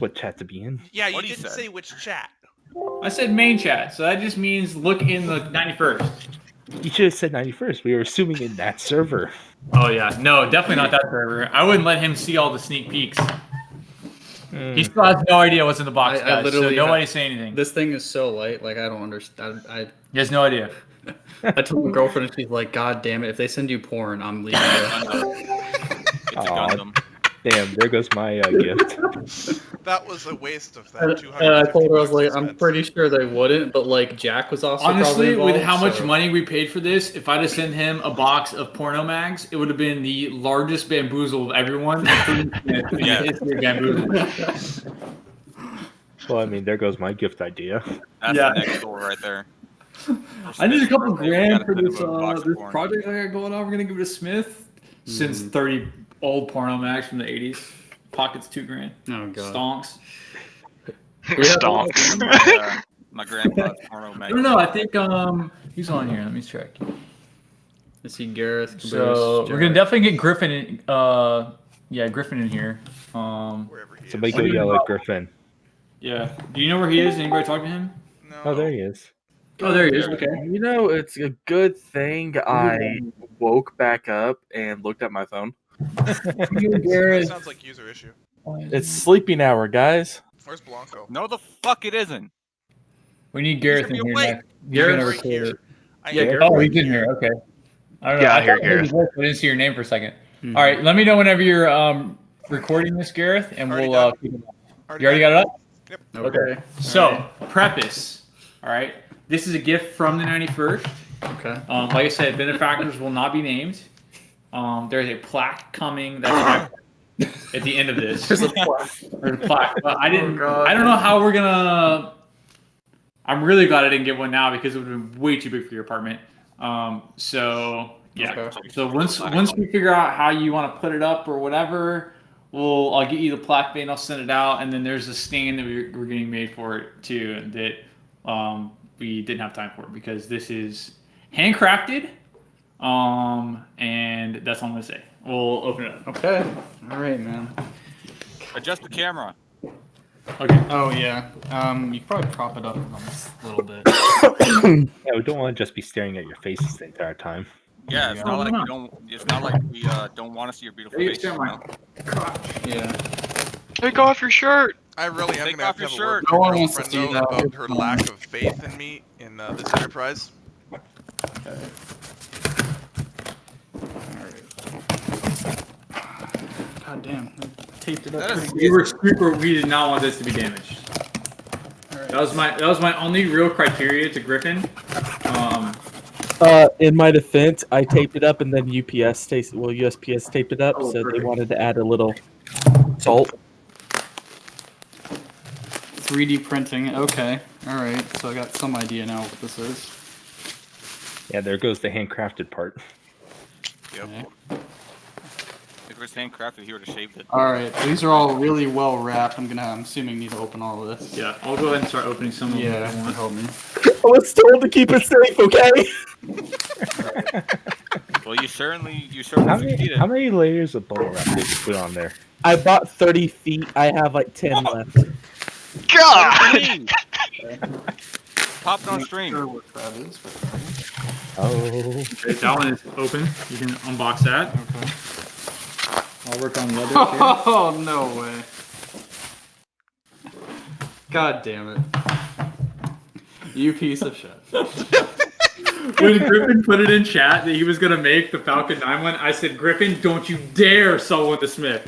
what chat to be in. Yeah, you didn't say which chat. I said main chat, so that just means look in the 91st. You should have said 91st. We were assuming in that server. Oh yeah, no, definitely not that server. I wouldn't let him see all the sneak peeks. He still has no idea what's in the box, guys. So nobody say anything. This thing is so light, like I don't understand. He has no idea. I told my girlfriend, and she's like, "God damn it! If they send you porn, I'm leaving." It's a Gundam. Damn, there goes my gift. That was a waste of that. I told her, I was like, I'm pretty sure they wouldn't, but like Jack was also honestly involved, with how much money we paid for this. If I'd have sent him a box of porno mags, it would have been the largest bamboozle of everyone. Well, I mean, there goes my gift idea. That's the next door right there. I need a couple grand for this project I got going on. We're gonna give it to Smith. Since 30 old porno mags from the 80s. Pockets $2,000. Oh god. Stonks. Stonks. My grandpa's porno mag. I don't know. I think he's on here. Let me check. Let's see Gareth. Caboose, So we're gonna definitely get Griffin in. Griffin in here. Somebody go yell at Griffin. Yeah. Do you know where he is? Anybody talk to him? No. Oh, there he is. Oh, there he is. Okay. You know, it's a good thing I woke back up and looked at my phone. That sounds like user issue. It's sleeping hour, guys. Where's Blanco? No, the fuck it isn't. We need Gareth in here next. Gareth's Gareth right here. he's in here. Okay. I don't know. I hear Gareth. I didn't see your name for a second. All right. Let me know whenever you're recording this, Gareth, and we'll. You already got it up? Yep. Okay. So, preface. All right. This is a gift from the 91st. Okay. Like I said, benefactors will not be named. There's a plaque coming that's at the end of this. There's a plaque. But I don't know how we're gonna. I'm really glad I didn't get one now because it would have been way too big for your apartment. So yeah. Okay. So once we figure out how you want to put it up or whatever, I'll get you the plaque vein. I'll send it out, and then there's a stand that we're getting made for it too that we didn't have time for because this is handcrafted. And that's all I'm gonna say. We'll open it up. Okay. All right, man. Adjust the camera. Okay. Oh yeah. You can probably prop it up a little bit. Yeah, we don't want to just be staring at your faces the entire time. Yeah, it's not like we don't. It's not like we don't want to see your beautiful face. You know? Yeah. Take off your shirt. I really am Take gonna have off to your have shirt. a word No with one my wants to see girlfriend that. about her lack of faith in me in this enterprise. God damn. I taped it up. That is- We did not want this to be damaged. That was my only real criteria to Griffin. In my defense, I taped it up and then USPS taped it up, so they perfect. wanted to add a little salt. 3D printing. Okay. All right. So I got some idea now what this is. Yeah, there goes the handcrafted part. Yep. Okay. If it was handcrafted, he would have shaved it. All right. These are all really well wrapped. I'm assuming need to open all of this. Yeah, I'll go ahead and start opening some of them. Yeah. if you want. Help me. I was told to keep it safe, okay? Well, you certainly How succeeded. many layers of bubble wrap did you put on there? I bought 30 feet. I have like 10 left. God! Popped on stream. Sure what that is, but Oh. Okay, that one is open. You can unbox that. okay. I'll work on the other. Here. Oh no way! God damn it! You piece of shit. When Griffin put it in chat that he was gonna make the Falcon 9 one, I said, Griffin, don't you dare sell one to Smith.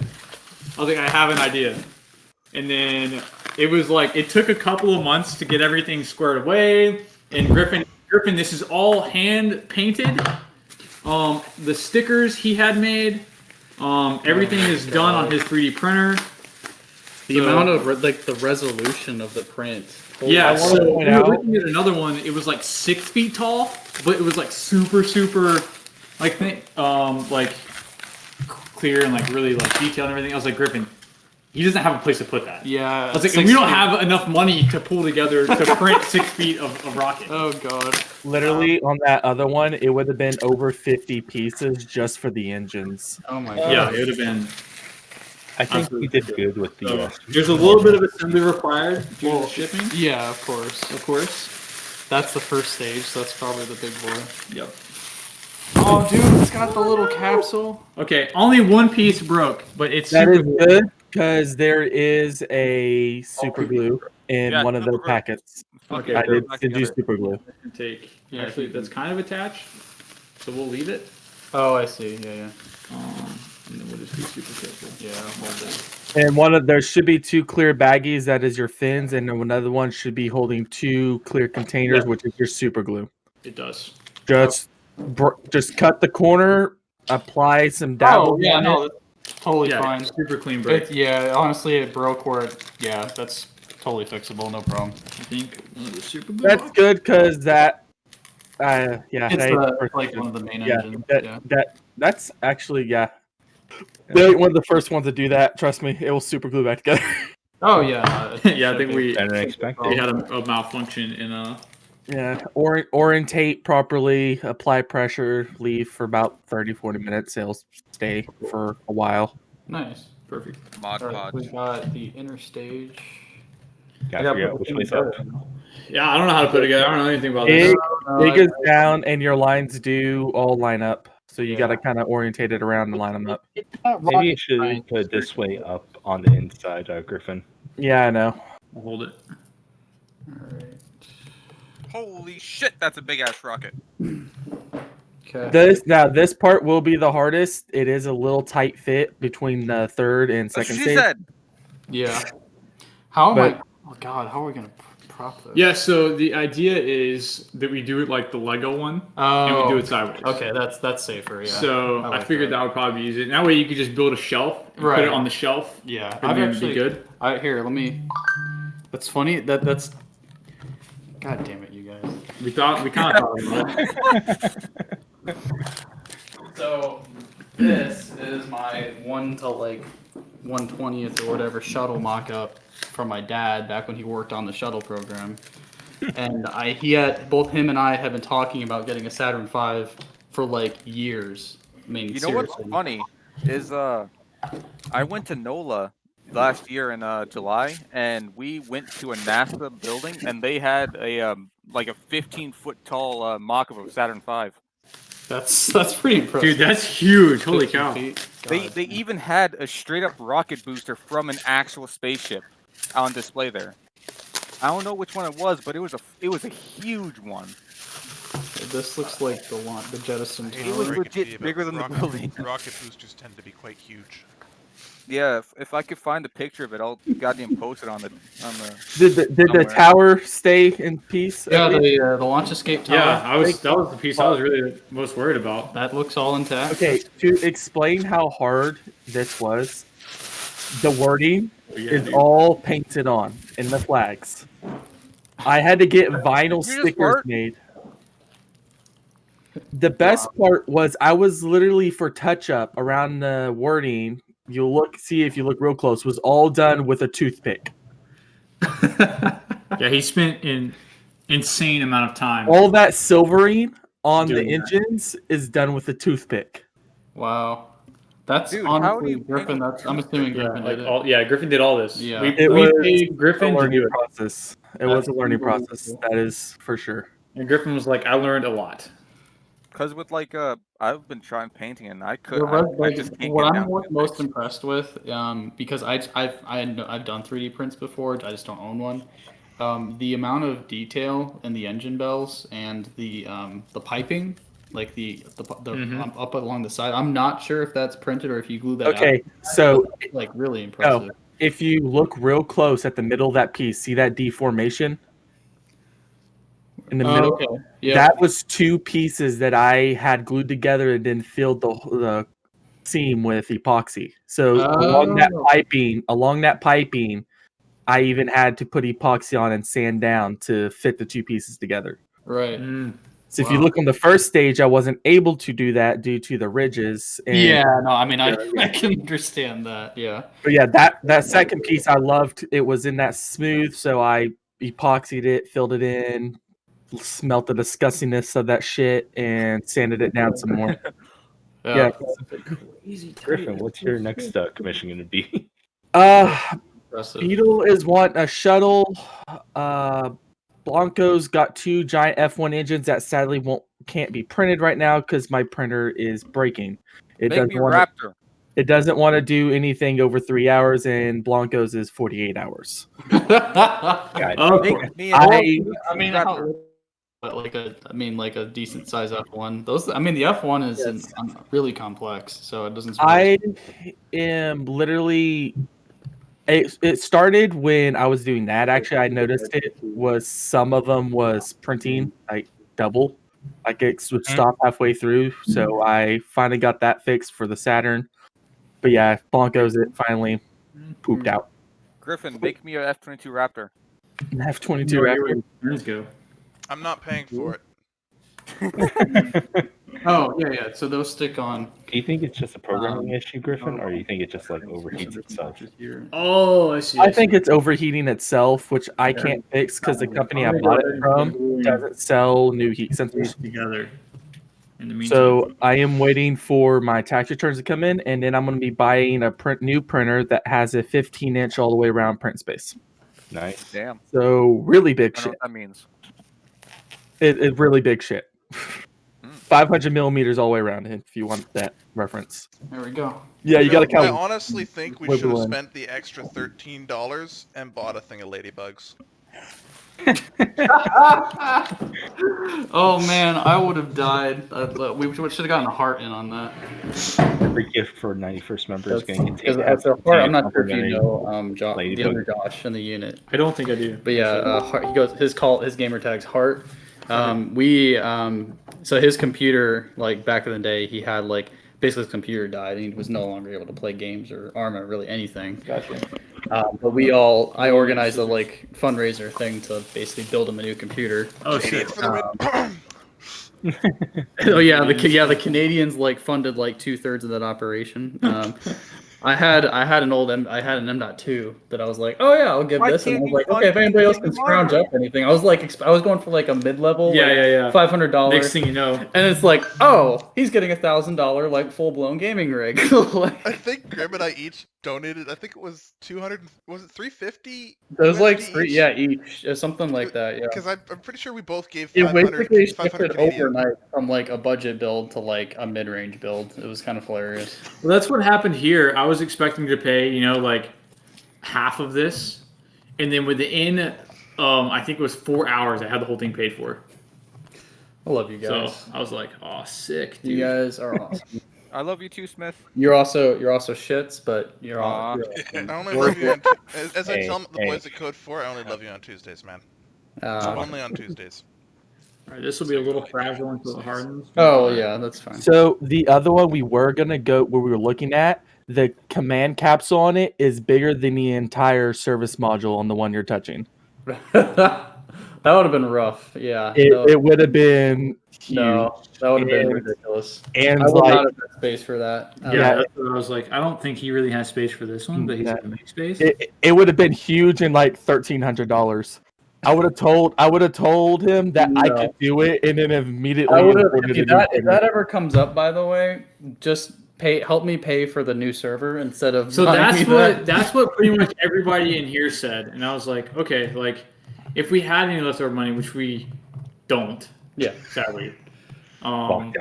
I was like, I have an idea. And then it was like, it took a couple of months to get everything squared away. And Griffin, this is all hand painted. The stickers he had made, everything is done on his 3D printer. The amount of the resolution of the print. Yeah, so point we were out- looking at another one. It was like 6 feet tall, but it was like super, like clear and like really like detailed and everything. I was like, Griffin, he doesn't have a place to put that. Yeah. I was like, and we don't have enough money to pull together to print 6 feet of rocket. Oh god. Literally, on that other one, it would have been over 50 pieces just for the engines. Oh my god. Yeah, it would have been. I think we did good with the. So, there's a little bit of assembly required due to shipping. Yeah, of course. Of course. That's the first stage, so that's probably the big boy. Yep. Oh, dude, it's got the little capsule. Okay, only one piece broke, but it's That super is good because there is a super glue in Yeah, one of super the glue. packets. Okay, I did back send you together. super glue. Take. Yeah, Actually, that's kind of attached, so we'll leave it. Oh, I see. Yeah. And then we'll just be super careful. Yeah, hold it. And there should be 2 clear baggies, that is your fins, and another one should be holding 2 clear containers, Yeah. which is your super glue. It does. Just cut the corner, apply some Oh, dabble. yeah, on no, it. that's totally Yeah, fine. super clean break. Honestly, it broke where yeah, that's totally fixable, no problem. I think one of the super glue. That's good because that, It's like one of the main engines. that's actually they're one of the first ones to do that. Trust me, it will super glue back together. Oh yeah. Yeah, I think we Better than expected. had a malfunction in Orientate properly, apply pressure, leave for about 30-40 minutes. It'll stay for a while. Nice. perfect. Mod Alright, we Podge. got the inner stage. Gotta figure out which way's up. Yeah, I don't know how to put it together. I don't know anything about Dig, this. dig is down, and your lines do all line up. So you got to kind of orientate it around and line them up. Maybe you should put it this way up on the inside, Griffin. Yeah, I know. I'll hold it. Alright. Holy shit, that's a big ass rocket. Okay. This part will be the hardest. It is a little tight fit between the third and That's what second she stage. said. Yeah. How am But- I? Oh God, how are we gonna prop this? Yeah, so the idea is that we do it like the Lego one, and we do it sideways. Okay, that's safer. Yeah. So I I, like figured that. Would probably be easy. And that way you could just build a shelf and put Right. it on the shelf. Yeah, And then be good. Here, let me. That's funny. That's. God damn it, you guys. We kind of thought about it. So, this is my 1/120th or whatever shuttle mock-up from my dad back when he worked on the shuttle program, and both him and I have been talking about getting a Saturn V for like years. I mean, You know what's seriously. funny is I went to NOLA last year in July, and we went to a NASA building, and they had a like a 15-foot tall mock-up of Saturn V. That's pretty impressive. Dude, that's huge. Holy 15 cow. feet. They God. they even had a straight up rocket booster from an actual spaceship on display there. I don't know which one it was, but it was a huge one. This looks like the Jettison It It was tower. legit bigger than the building. Rocket boosters tend to be quite huge. Yeah, if I could find a picture of it, I'll goddamn post it on the. Did the Somewhere. tower stay in peace? Yeah, the launch escape tower. Yeah, that was the piece I was really most worried about. That looks all intact. Okay, to explain how hard this was, the wording is dude. all painted on in the flags. I had to get vinyl Did you just stickers fart? made. The best part was I was literally for touch up around the wording. See if you look real close. Was all done with a toothpick. Yeah, he spent an insane amount of time. All that silvering on the Doing that. engines is done with a toothpick. Wow. That's Dude, how do honestly you Griffin. paint I'm assuming Yeah, Griffin did it. Griffin did all this. Yeah. We It was paid Griffin a to learning do it. process. It was a learning unbelievable. process. That is for sure. And Griffin was like, I learned a lot. Because with I've been trying painting and I The just can't what get I'm down to it. most impressed with, because I've done 3D prints before, I just don't own one. The amount of detail in the engine bells and the piping, like the up along the side. I'm not sure if that's printed or if you glue that. Okay, out. so Like really impressive. if you look real close at the middle of that piece, see that deformation in the middle? Okay. Yeah. That was 2 pieces that I had glued together and then filled the seam with epoxy. So along that piping, I even had to put epoxy on and sand down to fit the 2 pieces together. Right. So if you look on the first stage, I wasn't able to do that due to the ridges. And, Yeah. No. I mean, I can understand that. Yeah. But yeah, that second piece I loved. It was in that smooth, so I epoxied it, filled it in, smelt the disgustingness of that shit, and sanded it down some more. Yeah. Griffin, what's your next commission going to be? Impressive. Beetle is wanting a shuttle. Blanco's got 2 giant F1 engines that sadly can't be printed right now because my printer is breaking. It Make me a Raptor. It doesn't want to do anything over 3 hours, and Blanco's is 48 hours. Make me a Raptor. But like a decent size F1. The F1 is really complex, so it doesn't. I am literally. It started when I was doing that. Actually, I noticed it was some of them was printing like double, like it would stop halfway through. So I finally got that fixed for the Saturn. But yeah, Blanco's it finally pooped out. Griffin, make me a F-22 Raptor. F-22 Raptor. Let's go. I'm not paying for it. Oh yeah. So those stick on. Do you think it's just a programming issue, Griffin, or do you think it just like overheats itself? Oh, I see. I think it's overheating itself, which I can't fix because the company I bought it from doesn't sell new heat sensors together. So I am waiting for my tax returns to come in, and then I'm going to be buying a new printer that has a 15-inch all the way around print space. Nice. Damn. So really big I don't shit. know what that means. It really big shit. 500 millimeters all the way around, if you want that reference. There we go. Yeah, you got to count. I honestly think we should have spent the extra $13 and bought a thing of ladybugs. Oh man, I would have died. We should have gotten a heart in on that. Every gift for 91st member is going to contain. As a heart, I'm not sure if you know the other Josh in the unit. I don't think I do. But yeah, he goes his gamer tag's heart. So his computer, like back in the day, he had like basically his computer died and he was no longer able to play games or Arma, really anything. Gotcha. But I organized a like fundraiser thing to basically build him a new computer. Oh shit. Oh yeah, the Canadians like funded like 2/3 of that operation. I had an M.2 that I was like, oh yeah, I'll give this, and I was like, okay, if anybody else can scrounge up anything, I was going for like a mid-level, $500. Next thing you know, and it's like, oh, he's getting $1,000 like full-blown gaming rig. Like, I think Grim and I each donated. I think it was 200. Was it 350? It was like each, something like that. Yeah. Because I'm pretty sure we both gave. It 500, basically 500 shifted overnight from like a budget build to like a mid-range build. It was kind of hilarious. Well, that's what happened here. I was expecting to pay, like half of this, and then within, I think it was 4 hours, I had the whole thing paid for. I love you guys. So I was like, oh, sick, dude. You guys are awesome. I love you too, Smith. You're also shits, but you're awesome. I only love you as I tell the boys at Code 4, I only love you on Tuesdays, man. Only on Tuesdays. All right, this will be a little fragile until it hardens. Oh yeah, that's fine. So the other one we were gonna go where we were looking at, the command capsule on it is bigger than the entire service module on the one you're touching. That would have been rough. Yeah. It would have been huge. No, that would have been ridiculous. And I would not have had space for that. Yeah, that's what I was like. I don't think he really has space for this one, but he's gonna make space. It would have been huge and like $1,300. I would have told him that I could do it, and then immediately. If that ever comes up, by the way, just help me pay for the new server instead of. So that's what pretty much everybody in here said, and I was like, okay, like if we had any leftover money, which we don't, sadly. I'm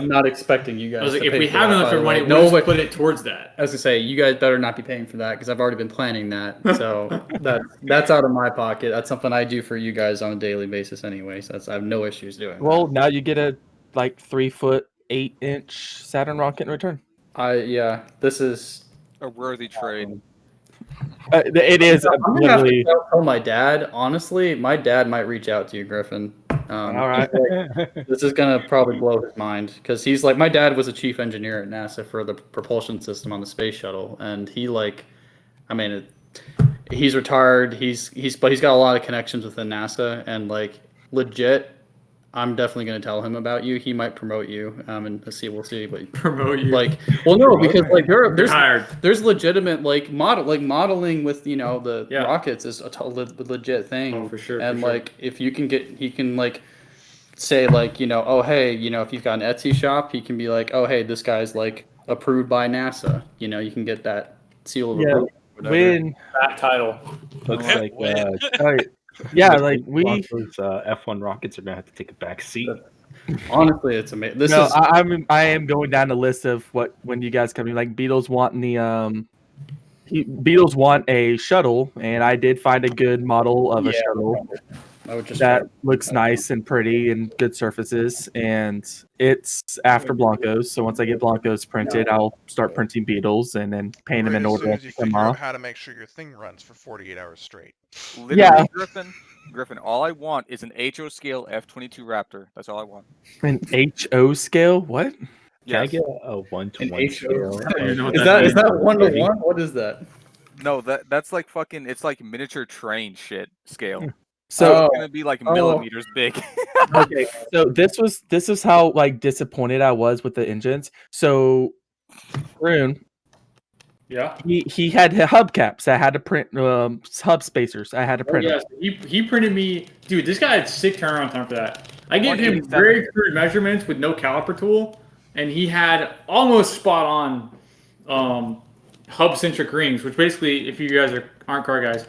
not expecting you guys. I was like, if we have enough money, we'll put it towards that. I was gonna say, you guys better not be paying for that because I've already been planning that. So that's out of my pocket. That's something I do for you guys on a daily basis anyway. So I have no issues doing. Well, now you get a 3-foot 8-inch Saturn rocket in return. This is a worthy trade. It is. I'm gonna have to tell my dad. Honestly, my dad might reach out to you, Griffin. All right. This is gonna probably blow his mind because he's like, my dad was a chief engineer at NASA for the propulsion system on the space shuttle, and he's retired. He's got a lot of connections within NASA, and like legit. I'm definitely going to tell him about you. He might promote you, and we'll see. But promote you, because like there's legitimate modeling with the rockets is a legit thing. Oh, for sure. And if you can he can say like, oh hey, if you've got an Etsy shop, he can be like, oh hey, this guy's like approved by NASA. You can get that seal of approval. When that title looks like yeah, looks like we those F1 rockets are gonna have to take a back seat. Honestly, it's amazing. I am going down the list of when you guys come in. Like Beatles want Beatles want a shuttle, and I did find a good model of a shuttle that looks nice and pretty and good surfaces. And it's after Blancos, so once I get Blancos printed, I'll start printing Beatles and then paint them in As order. soon as you figure out how to make sure your thing runs for 48 hours straight. Literally, Griffin, all I want is an HO scale F-22 Raptor. That's all I want. An HO scale? What? Can I get a 1-to-1 scale? Is that 1-to-1? What is that? No, that's like fucking. It's like miniature train shit scale. So it's gonna be like millimeters big. Okay, so this is how like disappointed I was with the engines. So Rune, yeah, he had hubcaps. I had to print hub spacers. I had to print. Yes, he printed me, dude. This guy had sick turnaround time for that. I gave him very crude measurements with no caliper tool, and he had almost spot on hub centric rings. Which basically, if you guys aren't car guys,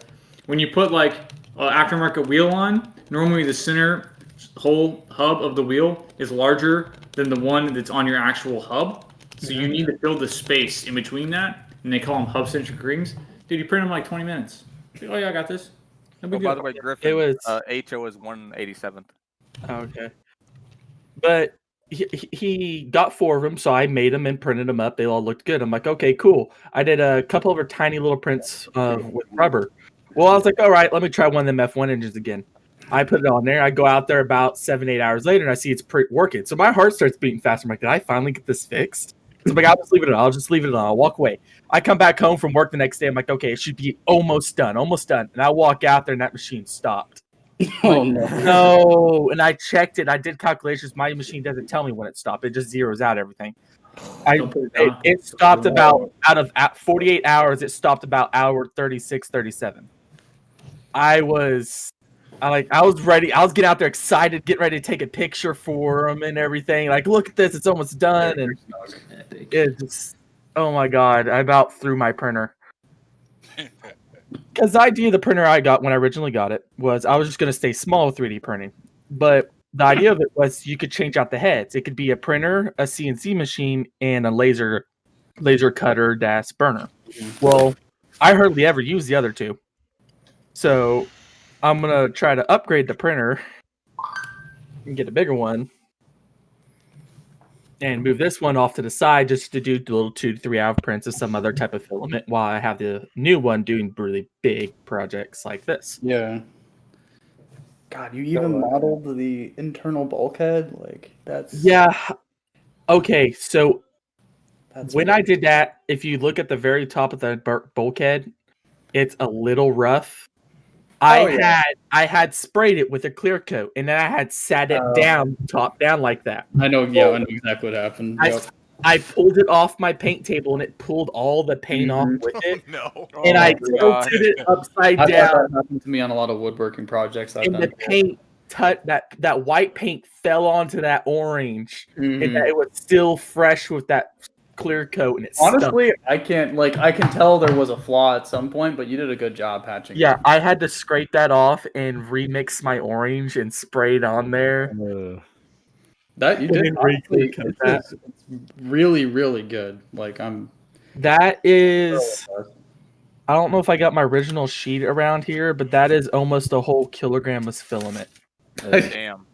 when you put like aftermarket wheel on, normally the center whole hub of the wheel is larger than the one that's on your actual hub. So you need to fill the space in between that, and they call them hub centric rings. Dude, you print them like 20 minutes. Oh yeah, I got this. By the way, Griffin, it was HO is 187th. Okay, but he got 4 of them, so I made them and printed them up. They all looked good. I'm like, okay, cool. I did a couple of tiny little prints with rubber. Well, I was like, all right, let me try one of them F1 engines again. I put it on there. I go out there about 7-8 hours later, and I see it's working. So my heart starts beating faster. I'm like, did I finally get this fixed? So I'm like, I'll just leave it on. I'll just leave it on. I'll walk away. I come back home from work the next day. I'm like, okay, it should be almost done. And I walk out there, and that machine stopped. Oh, no. And I checked it. I did calculations. My machine doesn't tell me when it stopped. It just zeroes out everything. It stopped out of 48 hours. It stopped about hour 36, 37. I was ready. I was getting out there excited, getting ready to take a picture for them and everything. Like, look at this, it's almost done. And it just, oh my God, I about threw my printer. Because the idea of the printer I got when I originally got it was I was just going to stay small with 3D printing. But the idea of it was you could change out the heads. It could be a printer, a CNC machine, and a laser cutter - burner. Well, I hardly ever use the other two. So I'm going to try to upgrade the printer and get a bigger one and move this one off to the side just to do the little 2 to 3 hour prints of some other type of filament while I have the new one doing really big projects like this. Yeah. God, you even modeled the internal bulkhead? Like, that's... Yeah. Okay, so when I did that, if you look at the very top of the bulkhead, it's a little rough. I had sprayed it with a clear coat, and then I had sat it down, top down like that. I know. Yeah, I know exactly what happened. I pulled it off my paint table, and it pulled all the paint off with it. No. And I tilted it upside down. That happened to me on a lot of woodworking projects I've done. And the paint that white paint fell onto that orange, and that it was still fresh with that clear coat, and it honestly stunk. I can tell there was a flaw at some point, but you did a good job patching it. I had to scrape that off and remix my orange and spray it on there. That you did honestly, it's really, really good. Like that is I don't know if I got my original sheet around here, but that is almost a whole kilogram of filament. Damn.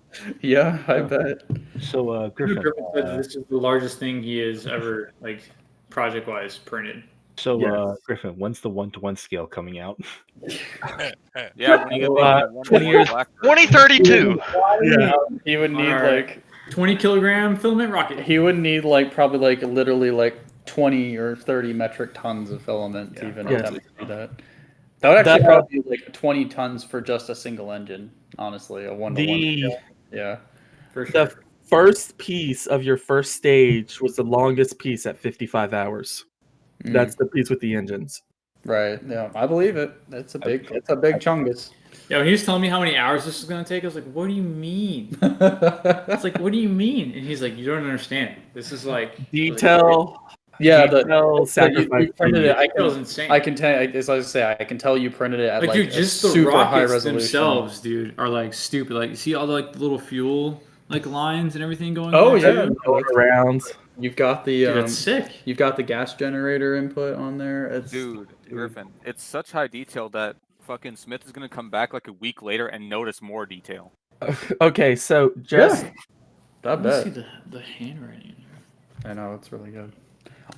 Yeah, I bet. So, Griffin said this is the largest thing he has ever, like, project-wise printed. So, Griffin, when's the 1-to-1 scale coming out? Yeah, when you get 20 years. 2032. Yeah, he would need like 20 kilogram filament rocket. He would need probably literally 20 or 30 metric tons of filament to even attempt to do that. That would actually probably be 20 tons for just a single engine. Honestly, a 1-to-1 scale. Yeah, for sure. The first piece of your first stage was the longest piece at 55 hours. That's the piece with the engines. Right. Yeah, I believe it. It's a big chungus. Yeah, when he was telling me how many hours this was gonna take, I was like, "What do you mean?" It's like, "What do you mean?" And he's like, "You don't understand. This is like Detail. Yeah, detail sacrifice. you printed it. It was insane. I can tell. As I say, I can tell you printed it at Like, like dude, just the super high rockets resolution. themselves, dude, are like stupid. Like, you see all the like the little fuel like lines and everything going. Oh on? yeah, Going around. You've got the Dude, that's sick. You've got the gas generator input on there. It's Dude, Griffin, it's such high detail that fucking Smith is gonna come back like a week later and notice more detail. Okay, so just I Let me bet. see the handwriting. I know it's really good.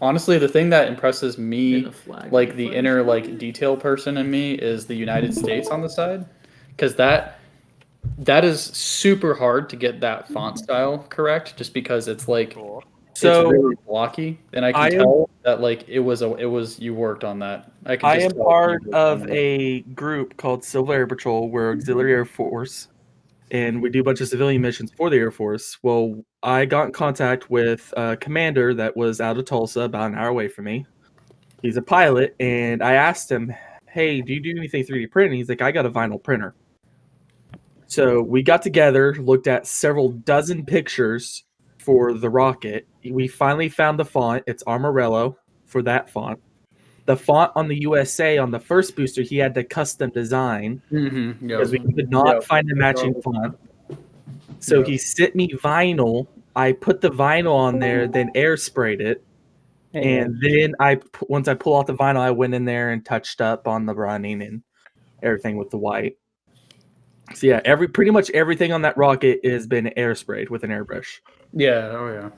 Honestly, the thing that impresses me, And the flag. like the inner like detail person in me, is the United States on the side, because that is super hard to get that font style correct, just because it's like it's really blocky, and I can tell that like it was you worked on that. I am part of a group called Civil Air Patrol. We're Auxiliary Air Force, and we do a bunch of civilian missions for the Air Force. Well, I got in contact with a commander that was out of Tulsa, about an hour away from me. He's a pilot, and I asked him, "Hey, do you do anything 3D printing?" He's like, "I got a vinyl printer." So we got together, looked at several dozen pictures for the rocket. We finally found the font. It's Armorello for that font. The font on the USA on the first booster, he had to custom design because we could not find a matching font. So he sent me vinyl. I put the vinyl on there, then air sprayed it. And then once I pull off the vinyl, I went in there and touched up on the running and everything with the white. So yeah, pretty much everything on that rocket has been air sprayed with an airbrush. Yeah, oh yeah.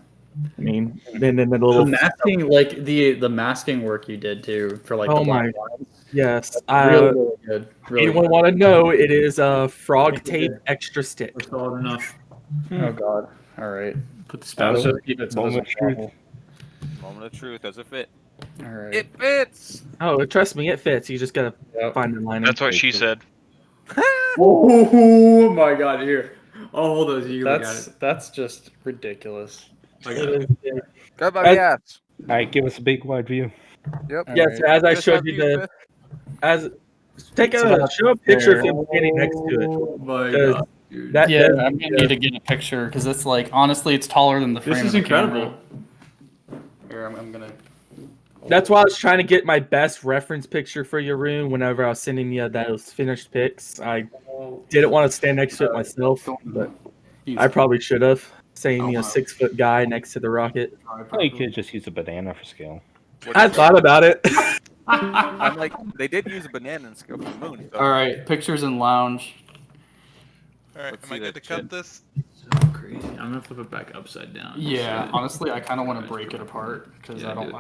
I mean, then the little masking, like the masking work you did too for like the black lines. Yes, Really good. Really anyone want to know? It is a frog tape extra stick. We're solid enough. Oh god. All right. Put the spout So up. keep it Moment of truth. Moment of truth. Does it fit? All right. It fits. Oh, trust me, it fits. You just gotta find the line. That's what she said. Oh my god! Here, I'll hold those. You got it. That's just ridiculous. I got it. Go by the ass. All right, give us a big wide view. Yep. Yes, as I showed you show a picture of him standing next to it. Oh my god, dude. I'm gonna need to get a picture because it's like honestly, it's taller than the frame. This is of the incredible. camera. Here, I'm gonna. That's why I was trying to get my best reference picture for your room whenever I was sending you those finished pics. I didn't want to stand next to it myself, but I probably should have. Saying a 6-foot guy next to the rocket. Well, you could just use a banana for scale. I thought about it. I'm like, they did use a banana and scale from the moon. So. All right, pictures in lounge. All right, Let's am see I good that to cut shit. this? So crazy. I'm gonna flip it back upside down. Yeah, honestly, I kind of want to break it apart because Yeah, I don't. do it.